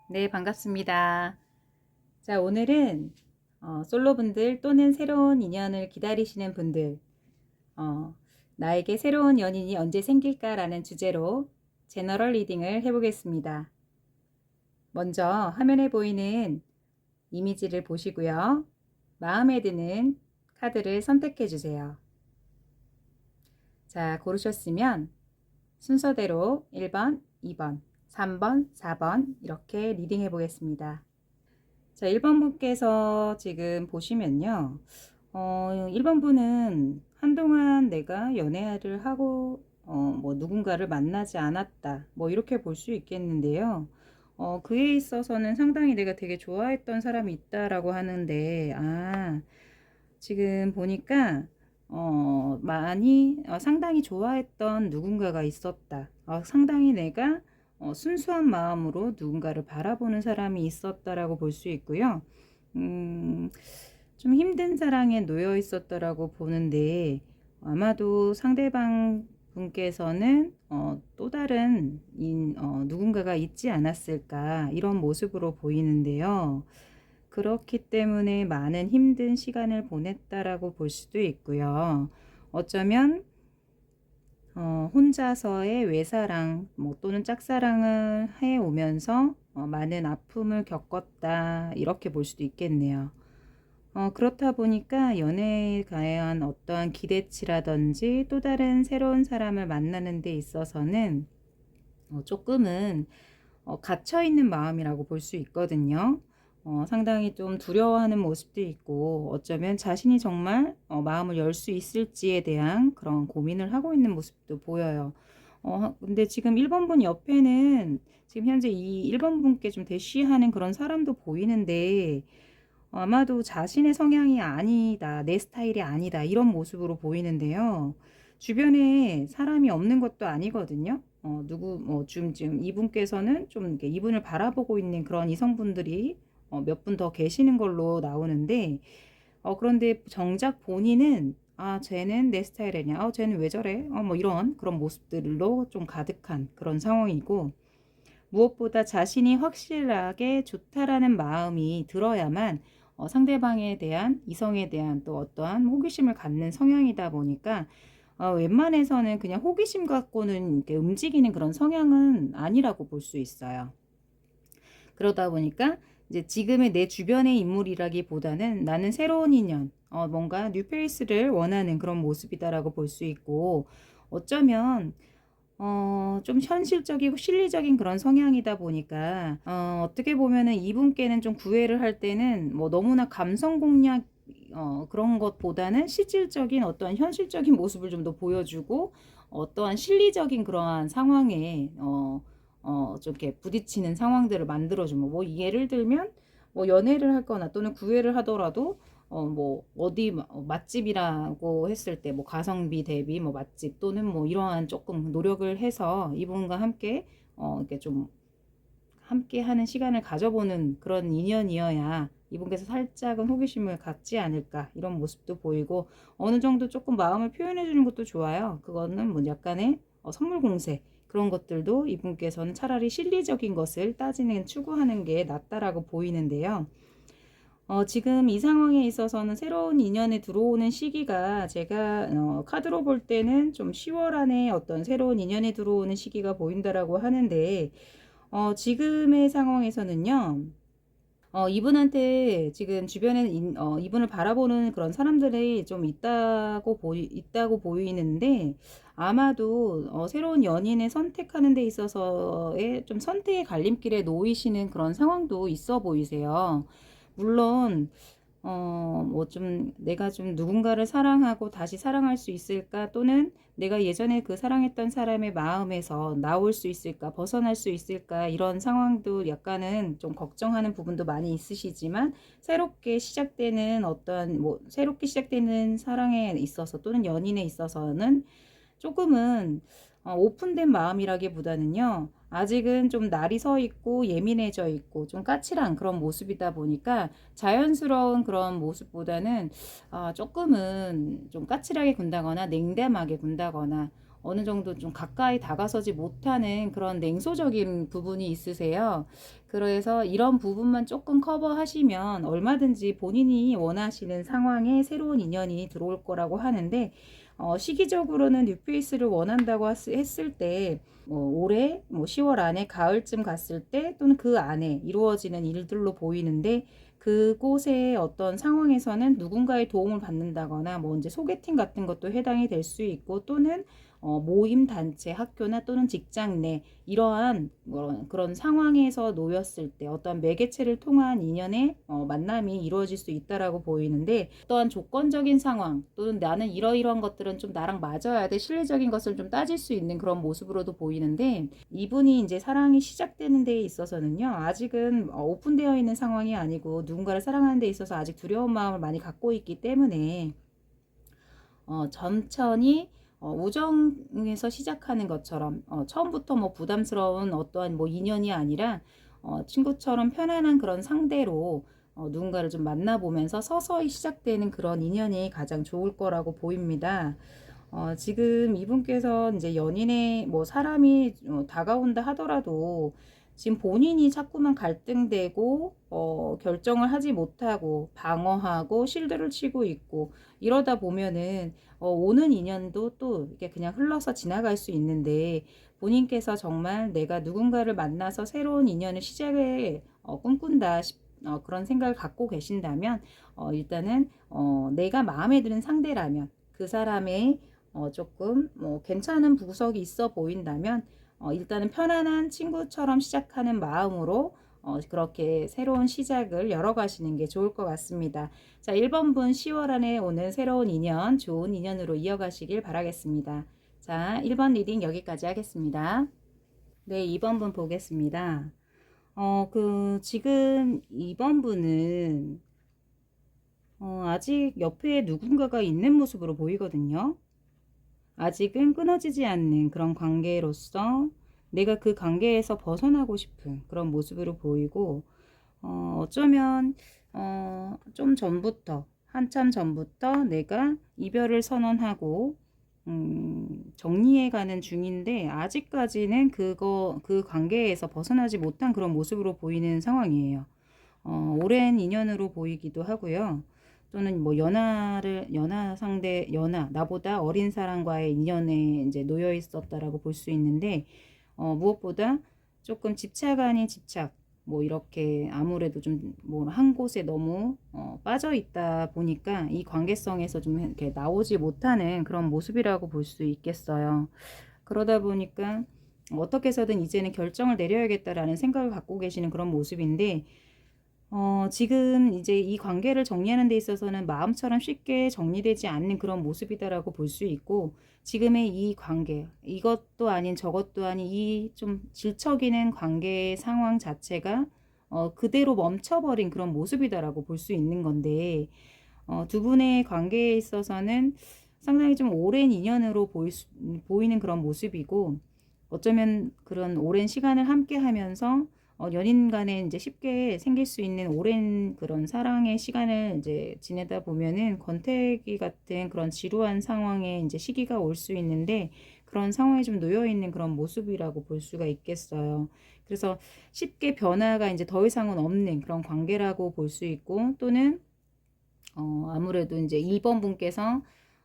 네, 반갑습니다. 자, 오늘은 솔로분들 또는 새로운 인연을 기다리시는 분들, 어, 나에게 새로운 연인이 언제 생길까라는 주제로 제너럴 리딩을 해보겠습니다. 먼저 화면에 보이는 이미지를 보시고요. 마음에 드는 카드를 선택해 주세요. 자, 고르셨으면 순서대로 1번, 2번, 3번, 4번 이렇게 리딩해 보겠습니다. 자, 1번 분께서 지금 보시면요. 1번 분은 한동안 내가 연애를 하고 뭐 누군가를 만나지 않았다. 뭐 이렇게 볼 수 있겠는데요. 그에 있어서는 상당히 내가 되게 좋아했던 사람이 있다라고 하는데, 지금 보니까 많이 상당히 좋아했던 누군가가 있었다. 상당히 내가 순수한 마음으로 누군가를 바라보는 사람이 있었다라고 볼 수 있고요. 좀 힘든 사랑에 놓여 있었다라고 보는데 아마도 상대방 분께서는 또 다른 누군가가 있지 않았을까 이런 모습으로 보이는데요. 그렇기 때문에 많은 힘든 시간을 보냈다라고 볼 수도 있고요. 어쩌면 혼자서의 외사랑 또는 짝사랑을 해오면서 많은 아픔을 겪었다 이렇게 볼 수도 있겠네요. 그렇다 보니까 연애에 대한 어떠한 기대치라든지 또 다른 새로운 사람을 만나는 데 있어서는 조금은 갇혀있는 마음이라고 볼 수 있거든요. 상당히 좀 두려워하는 모습도 있고 어쩌면 자신이 정말 마음을 열 수 있을지에 대한 그런 고민을 하고 있는 모습도 보여요. 근데 지금 1번 분 옆에는 지금 현재 이 1번 분께 좀 대쉬하는 그런 사람도 보이는데 아마도 자신의 성향이 아니다, 내 스타일이 아니다 이런 모습으로 보이는데요. 주변에 사람이 없는 것도 아니거든요. 지금 이분께서는 좀 이렇게 이분을 바라보고 있는 그런 이성분들이 몇 분 더 계시는 걸로 나오는데, 그런데 정작 본인은 쟤는 내 스타일 아니야. 쟤는 왜 저래? 뭐 이런 그런 모습들로 좀 가득한 그런 상황이고, 무엇보다 자신이 확실하게 좋다라는 마음이 들어야만 상대방에 대한 이성에 대한 또 어떠한 호기심을 갖는 성향이다 보니까 웬만해서는 그냥 호기심 갖고는 이렇게 움직이는 그런 성향은 아니라고 볼 수 있어요. 그러다 보니까 이제 지금의 내 주변의 인물이라기보다는 나는 새로운 인연, 뭔가 뉴페이스를 원하는 그런 모습이다라고 볼 수 있고 어쩌면 좀 현실적이고 실리적인 그런 성향이다 보니까 어떻게 보면은 이분께는 좀 구애를 할 때는 뭐 너무나 감성 공략 그런 것보다는 실질적인 어떠한 현실적인 모습을 좀 더 보여주고 어떠한 실리적인 그러한 상황에 좀 이렇게 부딪히는 상황들을 만들어주면 뭐 예를 들면 뭐 연애를 하거나 또는 구애를 하더라도 뭐 어디 맛집이라고 했을 때 뭐 가성비 대비 뭐 맛집 또는 뭐 이러한 조금 노력을 해서 이분과 함께 이렇게 좀 함께 하는 시간을 가져보는 그런 인연이어야 이분께서 살짝은 호기심을 갖지 않을까 이런 모습도 보이고 어느 정도 조금 마음을 표현해 주는 것도 좋아요. 그거는 뭐 약간의 선물 공세 그런 것들도 이분께서는 차라리 실리적인 것을 따지는 추구하는 게 낫다라고 보이는데요. 지금 이 상황에 있어서는 새로운 인연에 들어오는 시기가 제가 카드로 볼 때는 좀 10월 안에 어떤 새로운 인연에 들어오는 시기가 보인다라고 하는데 지금의 상황에서는요. 이분한테 지금 주변에 이분을 바라보는 그런 사람들이 좀 있다고 보이는데 아마도 새로운 연인을 선택하는 데 있어서의 좀 선택의 갈림길에 놓이시는 그런 상황도 있어 보이세요. 물론 뭐 좀 내가 좀 누군가를 사랑하고 다시 사랑할 수 있을까 또는 내가 예전에 그 사랑했던 사람의 마음에서 나올 수 있을까 벗어날 수 있을까 이런 상황도 약간은 좀 걱정하는 부분도 많이 있으시지만 새롭게 시작되는 사랑에 있어서 또는 연인에 있어서는 조금은 오픈된 마음이라기보다는요. 아직은 좀 날이 서 있고 예민해져 있고 좀 까칠한 그런 모습이다 보니까 자연스러운 그런 모습보다는 조금은 좀 까칠하게 군다거나 냉담하게 군다거나 어느 정도 좀 가까이 다가서지 못하는 그런 냉소적인 부분이 있으세요. 그래서 이런 부분만 조금 커버하시면 얼마든지 본인이 원하시는 상황에 새로운 인연이 들어올 거라고 하는데, 시기적으로는 뉴페이스를 원한다고 했을 때, 올해 10월 안에 가을쯤 갔을 때 또는 그 안에 이루어지는 일들로 보이는데, 그곳의 어떤 상황에서는 누군가의 도움을 받는다거나 뭐 이제 소개팅 같은 것도 해당이 될 수 있고, 또는 모임 단체, 학교나 또는 직장 내 이러한 그런 상황에서 놓였을 때 어떤 매개체를 통한 인연의 만남이 이루어질 수 있다라고 보이는데, 어떠한 조건적인 상황 또는 나는 이러이러한 것들은 좀 나랑 맞아야 돼, 실리적인 것을 좀 따질 수 있는 그런 모습으로도 보이는데, 이분이 이제 사랑이 시작되는 데에 있어서는요, 아직은 오픈되어 있는 상황이 아니고 누군가를 사랑하는 데 있어서 아직 두려운 마음을 많이 갖고 있기 때문에 천천히 우정에서 시작하는 것처럼 처음부터 뭐 부담스러운 어떠한 뭐 인연이 아니라 친구처럼 편안한 그런 상대로 누군가를 좀 만나보면서 서서히 시작되는 그런 인연이 가장 좋을 거라고 보입니다. 지금 이분께서 이제 연인의 뭐 사람이 다가온다 하더라도 지금 본인이 자꾸만 갈등되고 결정을 하지 못하고 방어하고 실드를 치고 있고 이러다 보면은 오는 인연도 또 이게 그냥 흘러서 지나갈 수 있는데, 본인께서 정말 내가 누군가를 만나서 새로운 인연을 시작을 꿈꾼다 그런 생각을 갖고 계신다면, 일단은 내가 마음에 드는 상대라면 그 사람의 조금 뭐 괜찮은 구석이 있어 보인다면 일단은 편안한 친구처럼 시작하는 마음으로 그렇게 새로운 시작을 열어가시는 게 좋을 것 같습니다. 자, 1번 분 10월 안에 오는 새로운 인연, 좋은 인연으로 이어가시길 바라겠습니다. 자, 1번 리딩 여기까지 하겠습니다. 네, 2번 분 보겠습니다. 지금 2번 분은 아직 옆에 누군가가 있는 모습으로 보이거든요. 아직은 끊어지지 않는 그런 관계로서 내가 그 관계에서 벗어나고 싶은 그런 모습으로 보이고, 어쩌면 좀 전부터, 한참 전부터 내가 이별을 선언하고 정리해 가는 중인데, 아직까지는 그 관계에서 벗어나지 못한 그런 모습으로 보이는 상황이에요. 오랜 인연으로 보이기도 하고요. 또는 뭐 나보다 어린 사람과의 인연에 이제 놓여 있었다라고 볼 수 있는데, 무엇보다 조금 집착 아닌 집착, 뭐 이렇게 아무래도 좀 뭐 한 곳에 너무 빠져 있다 보니까 이 관계성에서 좀 이렇게 나오지 못하는 그런 모습이라고 볼 수 있겠어요. 그러다 보니까 어떻게 해서든 이제는 결정을 내려야겠다라는 생각을 갖고 계시는 그런 모습인데, 지금 이제 이 관계를 정리하는 데 있어서는 마음처럼 쉽게 정리되지 않는 그런 모습이다라고 볼 수 있고, 지금의 이 관계, 이것도 아닌 저것도 아닌 이 좀 질척이는 관계의 상황 자체가 그대로 멈춰버린 그런 모습이다라고 볼 수 있는 건데, 두 분의 관계에 있어서는 상당히 좀 오랜 인연으로 보이는 그런 모습이고, 어쩌면 그런 오랜 시간을 함께 하면서 연인 간에 이제 쉽게 생길 수 있는 오랜 그런 사랑의 시간을 이제 지내다 보면은 권태기 같은 그런 지루한 상황에 이제 시기가 올 수 있는데, 그런 상황에 좀 놓여 있는 그런 모습이라고 볼 수가 있겠어요. 그래서 쉽게 변화가 이제 더 이상은 없는 그런 관계라고 볼 수 있고, 또는 아무래도 이제 2번 분께서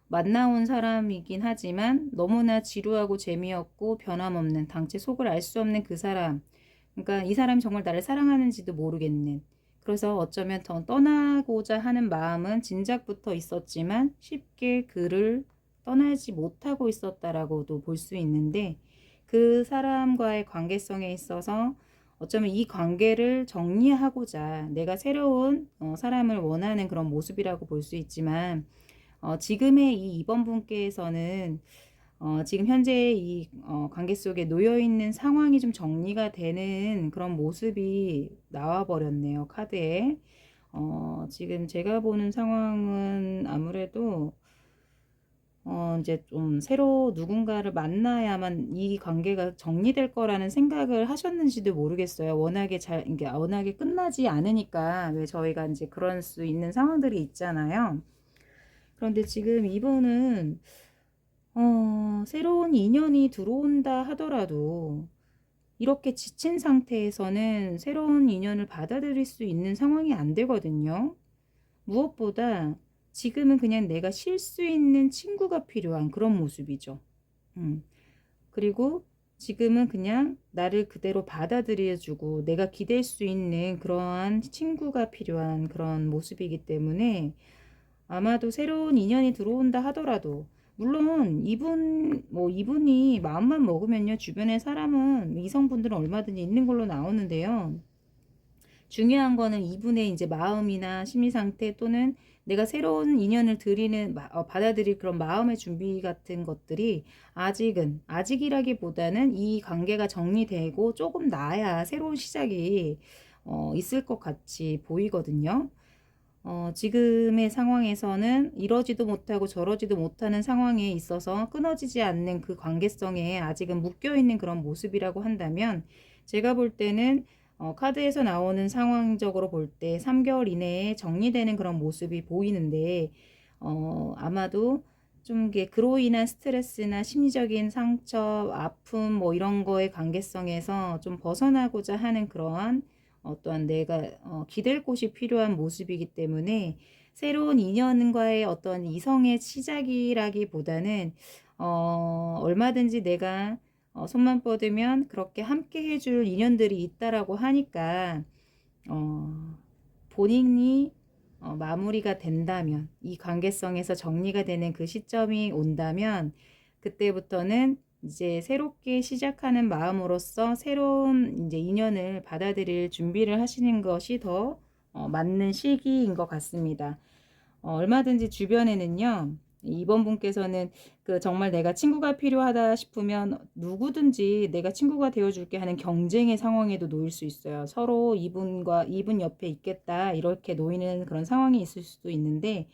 만나온 사람이긴 하지만 너무나 지루하고 재미없고 변함없는, 당최 속을 알 수 없는 그 사람, 그러니까 이 사람이 정말 나를 사랑하는지도 모르겠는, 그래서 어쩌면 더 떠나고자 하는 마음은 진작부터 있었지만 쉽게 그를 떠나지 못하고 있었다라고도 볼 수 있는데, 그 사람과의 관계성에 있어서 어쩌면 이 관계를 정리하고자 내가 새로운 사람을 원하는 그런 모습이라고 볼 수 있지만, 지금의 이 2번 분께서는 지금 현재 이 관계 속에 놓여 있는 상황이 좀 정리가 되는 그런 모습이 나와 버렸네요, 카드에. 지금 제가 보는 상황은 아무래도 이제 좀 새로 누군가를 만나야만 이 관계가 정리될 거라는 생각을 하셨는지도 모르겠어요. 이게 워낙에 끝나지 않으니까 왜 저희가 이제 그럴 수 있는 상황들이 있잖아요. 그런데 지금 이분은 새로운 인연이 들어온다 하더라도 이렇게 지친 상태에서는 새로운 인연을 받아들일 수 있는 상황이 안 되거든요. 무엇보다 지금은 그냥 내가 쉴 수 있는 친구가 필요한 그런 모습이죠. 음. 그리고 지금은 그냥 나를 그대로 받아들여주고 내가 기댈 수 있는 그러한 친구가 필요한 그런 모습이기 때문에 아마도 새로운 인연이 들어온다 하더라도 물론 이분이 마음만 먹으면요 주변에 사람은 이성분들은 얼마든지 있는 걸로 나오는데요. 중요한 거는 이분의 이제 마음이나 심리 상태 또는 내가 새로운 인연을 받아들일 그런 마음의 준비 같은 것들이 아직이라기보다는 이 관계가 정리되고 조금 나아야 새로운 시작이 있을 것 같이 보이거든요. 지금의 상황에서는 이러지도 못하고 저러지도 못하는 상황에 있어서 끊어지지 않는 그 관계성에 아직은 묶여있는 그런 모습이라고 한다면 제가 볼 때는 카드에서 나오는 상황적으로 볼 때 3개월 이내에 정리되는 그런 모습이 보이는데 아마도 좀 이게 그로 인한 스트레스나 심리적인 상처, 아픔 뭐 이런 거의 관계성에서 좀 벗어나고자 하는 그러한 어떠한 내가 기댈 곳이 필요한 모습이기 때문에 새로운 인연과의 어떤 이성의 시작이라기보다는 얼마든지 내가 손만 뻗으면 그렇게 함께 해줄 인연들이 있다라고 하니까 어, 본인이 마무리가 된다면 이 관계성에서 정리가 되는 그 시점이 온다면 그때부터는 이제 새롭게 시작하는 마음으로써 새로운 이제 인연을 받아들일 준비를 하시는 것이 더 맞는 시기인 것 같습니다. 얼마든지 주변에는요, 이번 분께서는 그 정말 내가 친구가 필요하다 싶으면 누구든지 내가 친구가 되어줄게 하는 경쟁의 상황에도 놓일 수 있어요. 서로 이분 옆에 있겠다 이렇게 놓이는 그런 상황이 있을 수도 있는데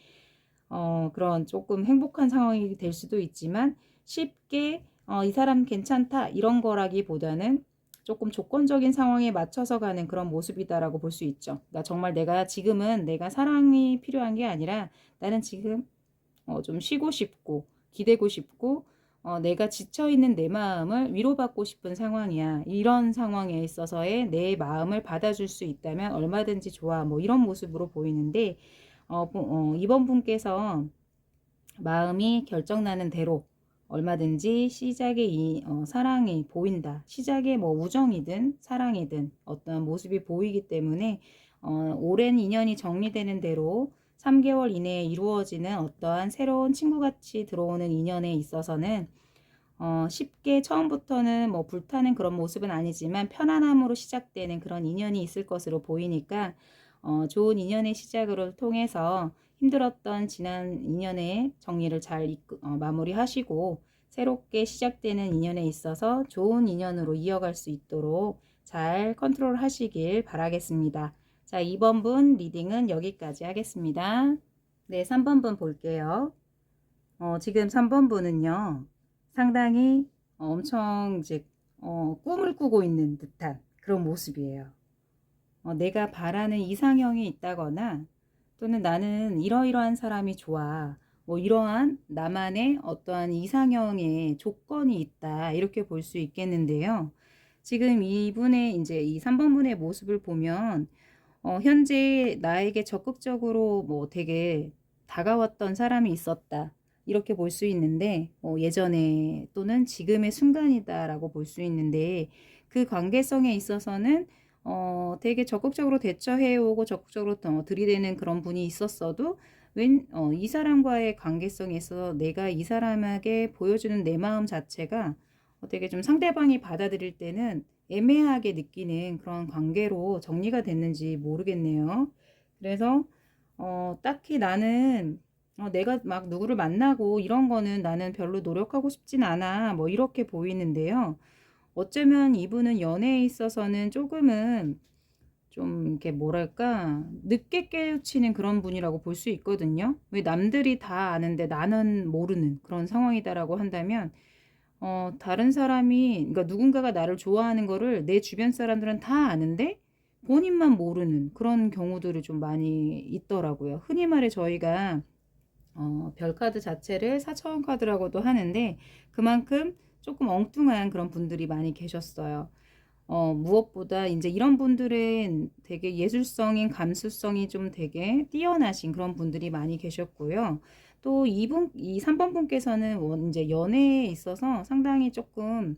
그런 조금 행복한 상황이 될 수도 있지만 쉽게 이 사람 괜찮다 이런 거라기보다는 조금 조건적인 상황에 맞춰서 가는 그런 모습이다라고 볼 수 있죠. 그러니까 정말 지금은 내가 사랑이 필요한 게 아니라 나는 지금 좀 쉬고 싶고 기대고 싶고 내가 지쳐있는 내 마음을 위로받고 싶은 상황이야. 이런 상황에 있어서의 내 마음을 받아줄 수 있다면 얼마든지 좋아. 뭐 이런 모습으로 보이는데 이번 분께서 마음이 결정나는 대로 얼마든지 시작의 사랑이 보인다. 시작의 뭐 우정이든 사랑이든 어떤 모습이 보이기 때문에 오랜 인연이 정리되는 대로 3개월 이내에 이루어지는 어떠한 새로운 친구같이 들어오는 인연에 있어서는 쉽게 처음부터는 뭐 불타는 그런 모습은 아니지만 편안함으로 시작되는 그런 인연이 있을 것으로 보이니까 좋은 인연의 시작으로 통해서 힘들었던 지난 인연의 정리를 잘 마무리하시고 새롭게 시작되는 인연에 있어서 좋은 인연으로 이어갈 수 있도록 잘 컨트롤 하시길 바라겠습니다. 자, 2번 분 리딩은 여기까지 하겠습니다. 네, 3번 분 볼게요. 지금 3번 분은요. 상당히 엄청 이제 꿈을 꾸고 있는 듯한 그런 모습이에요. 내가 바라는 이상형이 있다거나 또는 나는 이러이러한 사람이 좋아. 뭐 이러한 나만의 어떠한 이상형의 조건이 있다. 이렇게 볼 수 있겠는데요. 지금 이분의 이제 이 3번 분의 모습을 보면 현재 나에게 적극적으로 뭐 되게 다가왔던 사람이 있었다. 이렇게 볼 수 있는데 예전에 또는 지금의 순간이다라고 볼 수 있는데 그 관계성에 있어서는 되게 적극적으로 대처해오고 적극적으로 들이대는 그런 분이 있었어도 이 사람과의 관계성에서 내가 이 사람에게 보여주는 내 마음 자체가 되게 좀 상대방이 받아들일 때는 애매하게 느끼는 그런 관계로 정리가 됐는지 모르겠네요. 그래서 딱히 나는 내가 막 누구를 만나고 이런 거는 나는 별로 노력하고 싶진 않아. 뭐 이렇게 보이는데요. 어쩌면 이분은 연애에 있어서는 조금은 좀 이렇게 뭐랄까 늦게 깨우치는 그런 분이라고 볼 수 있거든요. 왜 남들이 다 아는데 나는 모르는 그런 상황이다라고 한다면 다른 사람이 그러니까 누군가가 나를 좋아하는 거를 내 주변 사람들은 다 아는데 본인만 모르는 그런 경우들이 좀 많이 있더라고요. 흔히 말해 저희가 별 카드 자체를 4차원 카드라고도 하는데 그만큼 조금 엉뚱한 그런 분들이 많이 계셨어요. 무엇보다 이제 이런 분들은 되게 예술성인 감수성이 좀 되게 뛰어나신 그런 분들이 많이 계셨고요. 또 이 3번 분께서는 이제 연애에 있어서 상당히 조금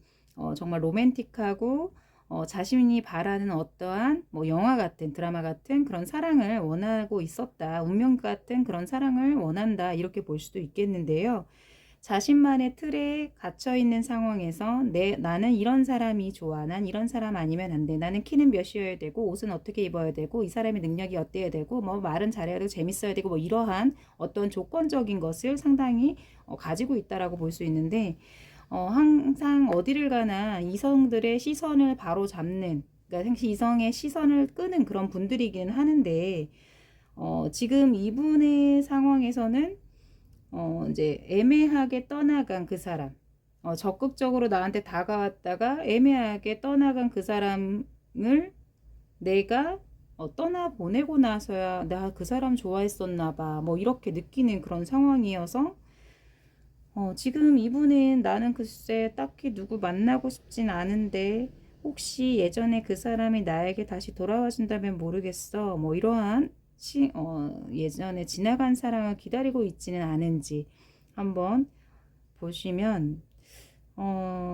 정말 로맨틱하고 자신이 바라는 어떠한 뭐 영화 같은 드라마 같은 그런 사랑을 원하고 있었다. 운명 같은 그런 사랑을 원한다. 이렇게 볼 수도 있겠는데요. 자신만의 틀에 갇혀 있는 상황에서 나는 이런 사람이 좋아. 난 이런 사람 아니면 안 돼. 나는 키는 몇이어야 되고 옷은 어떻게 입어야 되고 이 사람의 능력이 어때야 되고 뭐 말은 잘해야 되고 재밌어야 되고 뭐 이러한 어떤 조건적인 것을 상당히 가지고 있다라고 볼 수 있는데 항상 어디를 가나 이성들의 시선을 바로 잡는 그러니까 이성의 시선을 끄는 그런 분들이긴 하는데 지금 이분의 상황에서는 이제 애매하게 떠나간 그 사람, 적극적으로 나한테 다가왔다가 애매하게 떠나간 그 사람을 내가 떠나 보내고 나서야 나 그 사람 좋아했었나 봐. 뭐 이렇게 느끼는 그런 상황이어서 지금 이분은 나는 글쎄 딱히 누구 만나고 싶진 않은데 혹시 예전에 그 사람이 나에게 다시 돌아와 준다면 모르겠어. 뭐 이러한 예전에 지나간 사랑을 기다리고 있지는 않은지 한번 보시면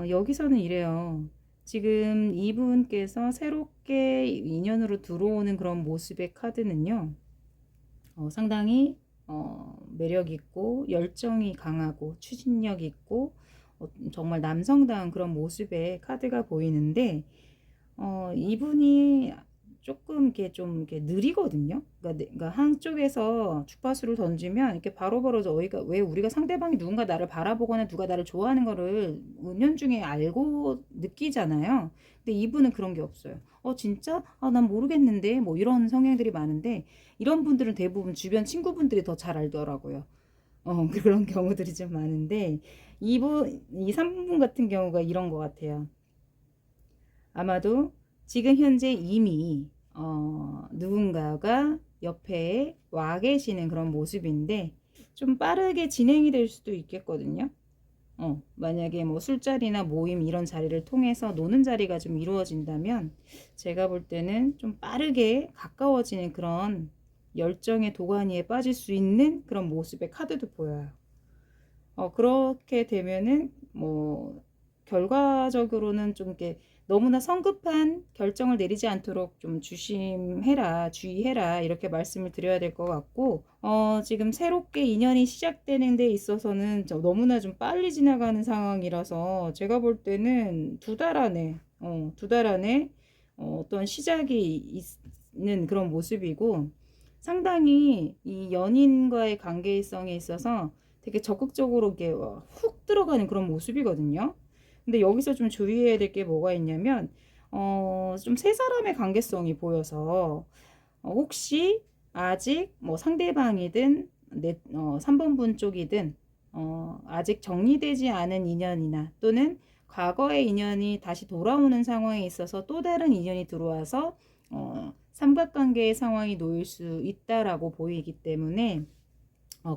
여기서는 이래요. 지금 이분께서 새롭게 인연으로 들어오는 그런 모습의 카드는요. 상당히 매력 있고 열정이 강하고 추진력 있고 정말 남성다운 그런 모습의 카드가 보이는데 이분이 조금 이렇게 좀 이렇게 느리거든요. 그러니까 한쪽에서 주파수를 던지면 이렇게 바로바로 저희가 왜 우리가 상대방이 누군가 나를 바라보거나 누가 나를 좋아하는 거를 은연중에 알고 느끼잖아요. 근데 이분은 그런 게 없어요. 진짜? 난 모르겠는데 뭐 이런 성향들이 많은데 이런 분들은 대부분 주변 친구분들이 더 잘 알더라고요. 그런 경우들이 좀 많은데 이 3분 같은 경우가 이런 것 같아요. 아마도 지금 현재 이미 누군가가 옆에 와 계시는 그런 모습인데 좀 빠르게 진행이 될 수도 있겠거든요. 만약에 뭐 술자리나 모임 이런 자리를 통해서 노는 자리가 좀 이루어진다면 제가 볼 때는 좀 빠르게 가까워지는 그런 열정의 도가니에 빠질 수 있는 그런 모습의 카드도 보여요. 그렇게 되면은 뭐 결과적으로는 좀 이렇게 너무나 성급한 결정을 내리지 않도록 좀 주의해라 이렇게 말씀을 드려야 될 것 같고 지금 새롭게 인연이 시작되는 데 있어서는 너무나 좀 빨리 지나가는 상황이라서 제가 볼 때는 두 달 안에 어떤 시작이 있는 그런 모습이고 상당히 이 연인과의 관계성에 있어서 되게 적극적으로 이렇게 훅 들어가는 그런 모습이거든요. 근데 여기서 좀 주의해야 될 게 뭐가 있냐면, 좀 세 사람의 관계성이 보여서, 혹시 아직 뭐 상대방이든, 3번 분 쪽이든, 아직 정리되지 않은 인연이나 또는 과거의 인연이 다시 돌아오는 상황에 있어서 또 다른 인연이 들어와서, 삼각관계의 상황이 놓일 수 있다라고 보이기 때문에,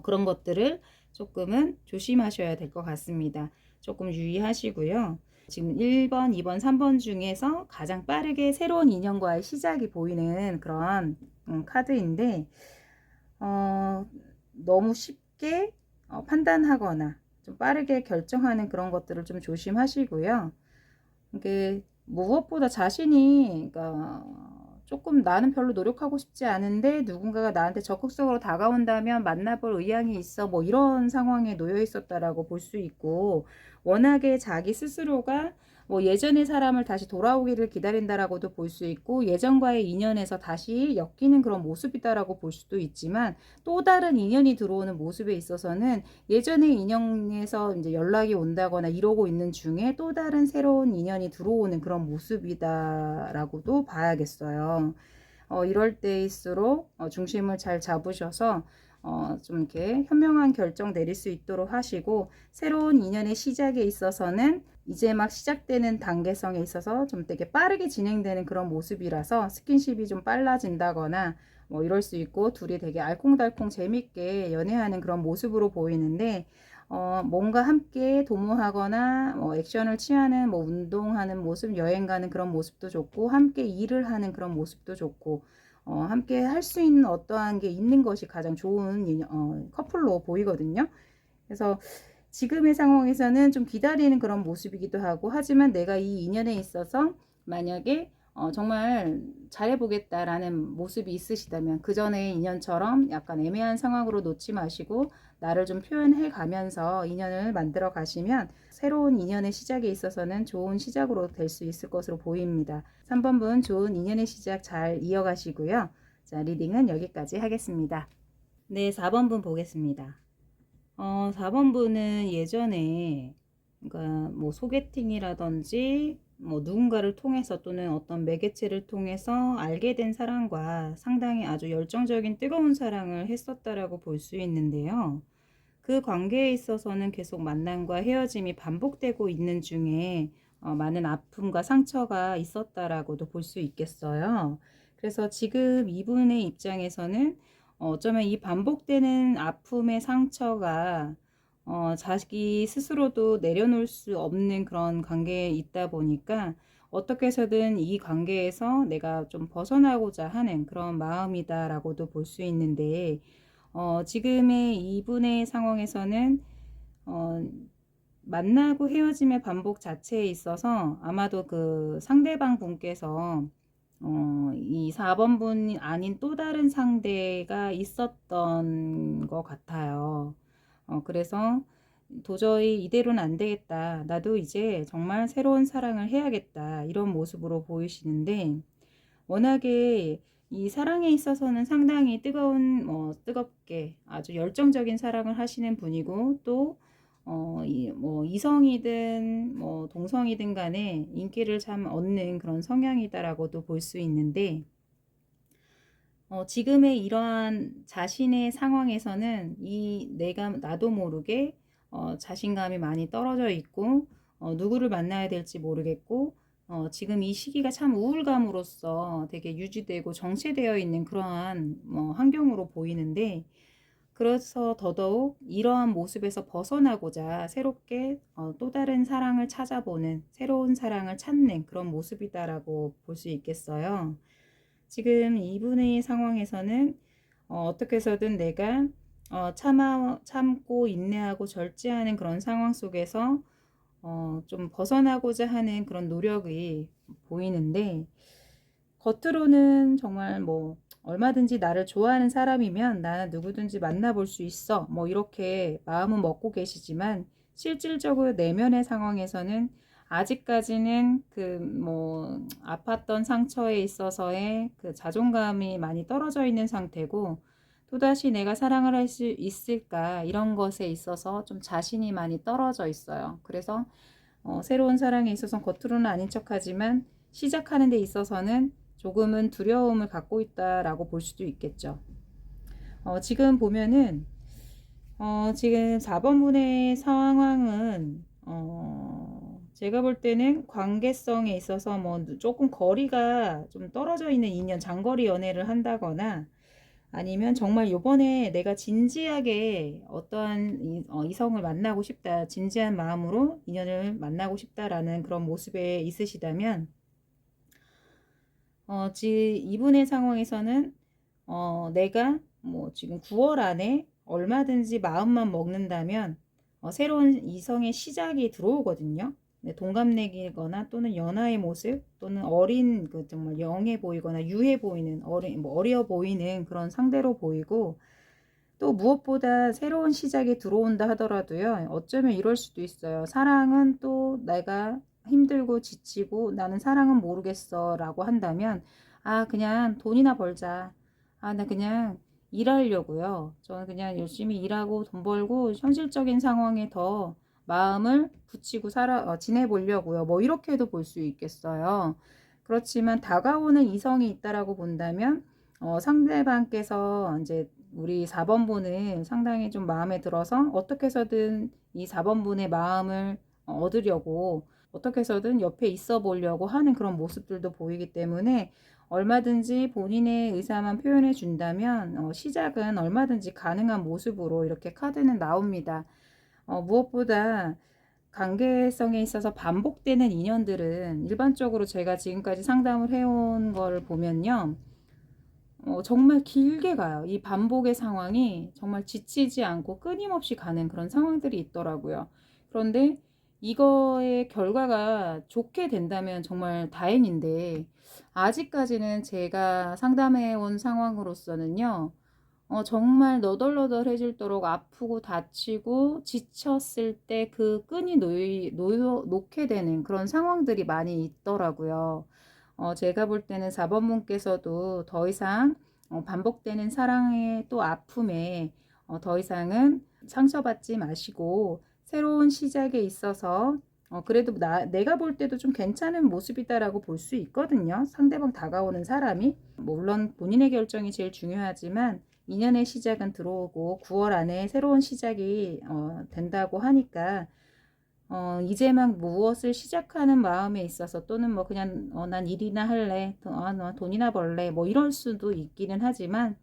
그런 것들을 조금은 조심하셔야 될 것 같습니다. 조금 유의하시고요. 지금 1번, 2번, 3번 중에서 가장 빠르게 새로운 인연과의 시작이 보이는 그런 카드인데 너무 쉽게 판단하거나 좀 빠르게 결정하는 그런 것들을 좀 조심하시고요. 이게 무엇보다 자신이 그러니까 조금 나는 별로 노력하고 싶지 않은데 누군가가 나한테 적극적으로 다가온다면 만나볼 의향이 있어 뭐 이런 상황에 놓여 있었다라고 볼 수 있고 워낙에 자기 스스로가 뭐 예전의 사람을 다시 돌아오기를 기다린다라고도 볼 수 있고 예전과의 인연에서 다시 엮이는 그런 모습이다라고 볼 수도 있지만 또 다른 인연이 들어오는 모습에 있어서는 예전의 인연에서 이제 연락이 온다거나 이러고 있는 중에 또 다른 새로운 인연이 들어오는 그런 모습이다라고도 봐야겠어요. 이럴 때일수록 중심을 잘 잡으셔서 좀 이렇게 현명한 결정 내릴 수 있도록 하시고 새로운 인연의 시작에 있어서는 이제 막 시작되는 단계성에 있어서 좀 되게 빠르게 진행되는 그런 모습이라서 스킨십이 좀 빨라진다거나 뭐 이럴 수 있고, 둘이 되게 알콩달콩 재밌게 연애하는 그런 모습으로 보이는데, 뭔가 함께 도모하거나 뭐 액션을 취하는, 뭐 운동하는 모습, 여행 가는 그런 모습도 좋고, 함께 일을 하는 그런 모습도 좋고, 함께 할 수 있는 어떠한 게 있는 것이 가장 좋은 커플로 보이거든요. 그래서 지금의 상황에서는 좀 기다리는 그런 모습이기도 하고, 하지만 내가 이 인연에 있어서 만약에 정말 잘해보겠다라는 모습이 있으시다면, 그 전에 인연처럼 약간 애매한 상황으로 놓지 마시고 나를 좀 표현해 가면서 인연을 만들어 가시면 새로운 인연의 시작에 있어서는 좋은 시작으로 될 수 있을 것으로 보입니다. 3번 분 좋은 인연의 시작 잘 이어가시고요. 자, 리딩은 여기까지 하겠습니다. 네, 4번 분 보겠습니다. 4번 분은 예전에, 그러니까 뭐 소개팅이라든지 뭐 누군가를 통해서 또는 어떤 매개체를 통해서 알게 된 사람과 상당히 아주 열정적인 뜨거운 사랑을 했었다라고 볼 수 있는데요. 그 관계에 있어서는 계속 만남과 헤어짐이 반복되고 있는 중에 많은 아픔과 상처가 있었다라고도 볼 수 있겠어요. 그래서 지금 이분의 입장에서는 어쩌면 이 반복되는 아픔의 상처가 자기 스스로도 내려놓을 수 없는 그런 관계에 있다 보니까 어떻게 해서든 이 관계에서 내가 좀 벗어나고자 하는 그런 마음이다라고도 볼 수 있는데, 지금의 이분의 상황에서는 어, 만나고 헤어짐의 반복 자체에 있어서 아마도 그 상대방 분께서 이 4번 분이 아닌 또 다른 상대가 있었던 것 같아요. 그래서 도저히 이대로는 안 되겠다. 나도 이제 정말 새로운 사랑을 해야겠다. 이런 모습으로 보이시는데, 워낙에 이 사랑에 있어서는 상당히 뜨겁게 아주 열정적인 사랑을 하시는 분이고, 또 뭐 이성이든 뭐 동성이든 간에 인기를 참 얻는 그런 성향이다라고도 볼 수 있는데, 지금의 이러한 자신의 상황에서는 나도 모르게 자신감이 많이 떨어져 있고, 누구를 만나야 될지 모르겠고, 지금 이 시기가 참 우울감으로써 되게 유지되고 정체되어 있는 그러한 환경으로 보이는데, 그래서 더더욱 이러한 모습에서 벗어나고자 새롭게 또 다른 사랑을 찾아보는, 새로운 사랑을 찾는 그런 모습이다라고 볼 수 있겠어요. 지금 이분의 상황에서는 떻게 해서든 내가 참고 인내하고 절제하는 그런 상황 속에서 좀 벗어나고자 하는 그런 노력이 보이는데, 겉으로는 정말 뭐 얼마든지 나를 좋아하는 사람이면 나는 누구든지 만나볼 수 있어, 뭐 이렇게 마음은 먹고 계시지만, 실질적으로 내면의 상황에서는 아직까지는 그 뭐 아팠던 상처에 있어서의 그 자존감이 많이 떨어져 있는 상태고, 또다시 내가 사랑을 할 수 있을까 이런 것에 있어서 좀 자신이 많이 떨어져 있어요. 그래서 새로운 사랑에 있어서 겉으로는 아닌 척하지만 시작하는 데 있어서는 조금은 두려움을 갖고 있다라고 볼 수도 있겠죠. 지금 보면은 지금 4번 분의 상황은 제가 볼 때는 관계성에 있어서 뭐 조금 거리가 좀 떨어져 있는 인연, 장거리 연애를 한다거나, 아니면 정말 요번에 내가 진지하게 어떠한 이성을 만나고 싶다, 진지한 마음으로 인연을 만나고 싶다라는 그런 모습에 있으시다면, 이분의 상황에서는 내가 뭐 지금 9월 안에 얼마든지 마음만 먹는다면 새로운 이성의 시작이 들어오거든요. 네, 동갑내기거나 또는 연하의 모습, 또는 어린 그 정말 영해 보이거나 유해 보이는 어려 보이는 그런 상대로 보이고, 또 무엇보다 새로운 시작이 들어온다 하더라도요, 어쩌면 이럴 수도 있어요. 사랑은 또 내가 힘들고 지치고 나는 사랑은 모르겠어 라고 한다면, 그냥 돈이나 벌자. 나 그냥 일하려고요. 저는 그냥 열심히 일하고 돈 벌고 현실적인 상황에 더 마음을 붙이고 지내보려고요. 뭐 이렇게도 볼 수 있겠어요. 그렇지만 다가오는 이성이 있다라고 본다면, 상대방께서 이제 우리 4번 분은 상당히 좀 마음에 들어서 어떻게 해서든 이 4번 분의 마음을 얻으려고, 어떻게 해서든 옆에 있어 보려고 하는 그런 모습들도 보이기 때문에 얼마든지 본인의 의사만 표현해 준다면 시작은 얼마든지 가능한 모습으로 이렇게 카드는 나옵니다. 무엇보다 관계성에 있어서 반복되는 인연들은 일반적으로 제가 지금까지 상담을 해온 걸 보면요. 정말 길게 가요. 이 반복의 상황이 정말 지치지 않고 끊임없이 가는 그런 상황들이 있더라고요. 그런데 이거의 결과가 좋게 된다면 정말 다행인데, 아직까지는 제가 상담해 온 상황으로서는요, 정말 너덜너덜해질도록 아프고 다치고 지쳤을 때 그 끈이 놓게 되는 그런 상황들이 많이 있더라고요. 제가 볼 때는 4번분께서도 더 이상 반복되는 사랑의 또 아픔에 더 이상은 상처받지 마시고 새로운 시작에 있어서 그래도 내가 볼 때도 좀 괜찮은 모습이다라고 볼 수 있거든요. 상대방 다가오는 사람이. 물론 본인의 결정이 제일 중요하지만 2년의 시작은 들어오고 9월 안에 새로운 시작이 된다고 하니까 이제 막 무엇을 시작하는 마음에 있어서 또는 뭐 그냥 난 일이나 할래, 나 돈이나 벌래, 뭐 이럴 수도 있기는 하지만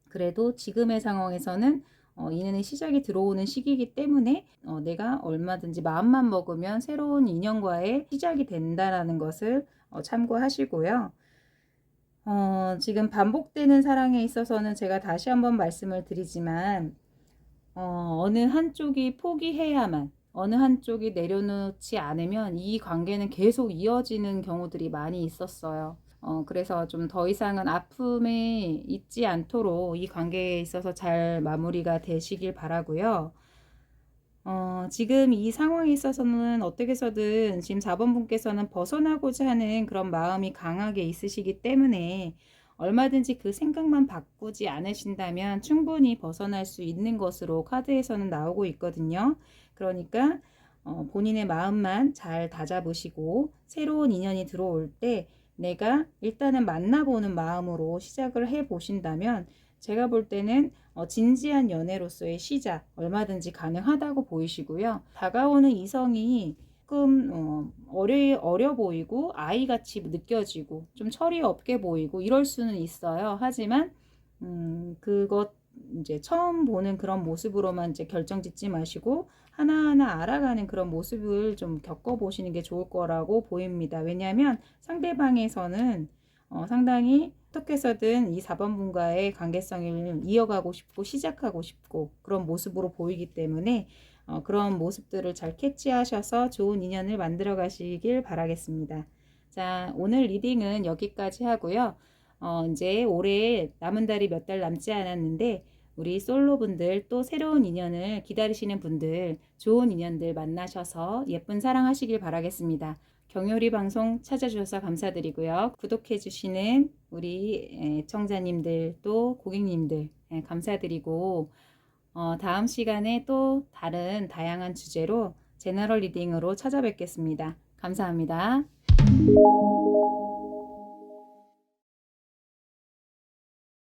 그래도 지금의 상황에서는 2년의 시작이 들어오는 시기이기 때문에 내가 얼마든지 마음만 먹으면 새로운 인연과의 시작이 된다라는 것을 참고하시고요. 지금 반복되는 사랑에 있어서는 제가 다시 한번 말씀을 드리지만 어느 한쪽이 포기해야만, 어느 한쪽이 내려놓지 않으면 이 관계는 계속 이어지는 경우들이 많이 있었어요. 그래서 좀 더 이상은 아픔에 있지 않도록 이 관계에 있어서 잘 마무리가 되시길 바라고요. 지금 이 상황에 있어서는 어떻게 해서든 지금 4번분께서는 벗어나고자 하는 그런 마음이 강하게 있으시기 때문에 얼마든지 그 생각만 바꾸지 않으신다면 충분히 벗어날 수 있는 것으로 카드에서는 나오고 있거든요. 그러니까 본인의 마음만 잘 다잡으시고 새로운 인연이 들어올 때 내가 일단은 만나보는 마음으로 시작을 해 보신다면 제가 볼 때는 진지한 연애로서의 시작 얼마든지 가능하다고 보이시고요. 다가오는 이성이 조금 어려 보이고 아이같이 느껴지고 좀 철이 없게 보이고 이럴 수는 있어요. 하지만 그것 이제 처음 보는 그런 모습으로만 이제 결정 짓지 마시고 하나하나 알아가는 그런 모습을 좀 겪어보시는 게 좋을 거라고 보입니다. 왜냐하면 상대방에서는 상당히 어떻게 해서든 이 4번분과의 관계성을 이어가고 싶고 시작하고 싶고 그런 모습으로 보이기 때문에 그런 모습들을 잘 캐치하셔서 좋은 인연을 만들어 가시길 바라겠습니다. 자, 오늘 리딩은 여기까지 하고요. 이제 올해 남은 달이 몇 달 남지 않았는데 우리 솔로분들 또 새로운 인연을 기다리시는 분들 좋은 인연들 만나셔서 예쁜 사랑하시길 바라겠습니다. 경요리 방송 찾아주셔서 감사드리고요. 구독해주시는 우리 애청자님들 또 고객님들 감사드리고 다음 시간에 또 다른 다양한 주제로 제너럴 리딩으로 찾아뵙겠습니다. 감사합니다.